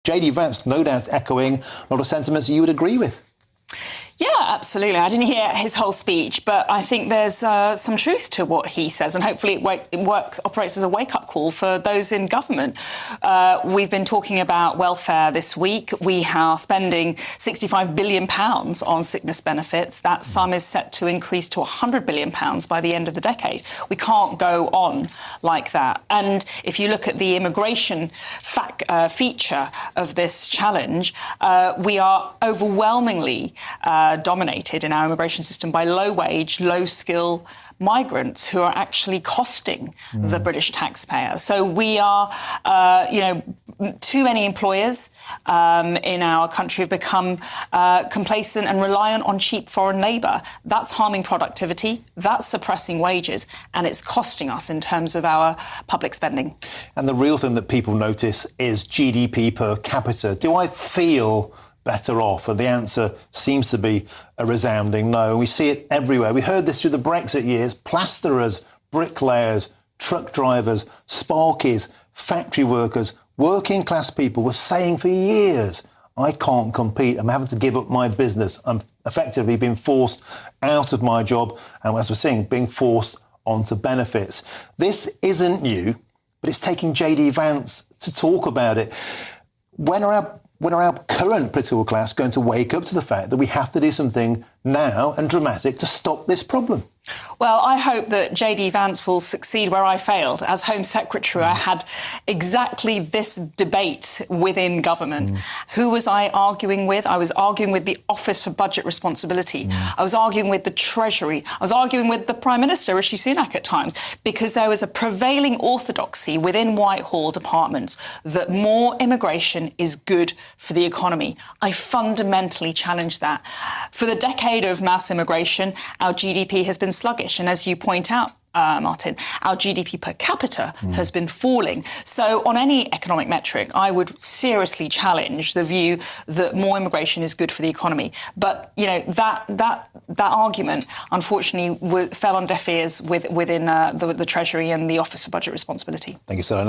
JD Vance, no doubt echoing a lot of sentiments you would agree with. Yeah, absolutely. I didn't hear his whole speech, but I think there's some truth to what he says, and hopefully it operates as a wake-up call for those in government. We've been talking about welfare this week. We are spending £65 billion on sickness benefits. That sum is set to increase to £100 billion by the end of the decade. We can't go on like that. And if you look at the immigration feature of this challenge, we are overwhelmingly dominated in our immigration system by low-wage, low-skill migrants who are actually costing the British taxpayer. So we are, too many employers in our country have become complacent and reliant on cheap foreign labour. That's harming productivity, that's suppressing wages, and it's costing us in terms of our public spending. And the real thing that people notice is GDP per capita. Do I feel better off? And the answer seems to be a resounding no. And we see it everywhere. We heard this through the Brexit years. Plasterers, bricklayers, truck drivers, sparkies, factory workers, working class people were saying for years, I can't compete. I'm having to give up my business. I'm effectively being forced out of my job. And as we're seeing, being forced onto benefits. This isn't new, but it's taking JD Vance to talk about it. When are our current political class going to wake up to the fact that we have to do something now and dramatic to stop this problem? Well, I hope that JD Vance will succeed where I failed. As Home Secretary, I had exactly this debate within government. Who was I arguing with? I was arguing with the Office for Budget Responsibility. I was arguing with the Treasury. I was arguing with the Prime Minister, Rishi Sunak, at times, because there was a prevailing orthodoxy within Whitehall departments that more immigration is good for the economy. I fundamentally challenged that. For the decade of mass immigration, our GDP has been sluggish. And as you point out, Martin, our GDP per capita has been falling. So on any economic metric, I would seriously challenge the view that more immigration is good for the economy. But, that argument, unfortunately, fell on deaf ears within the Treasury and the Office for Budget Responsibility. Thank you, Suella.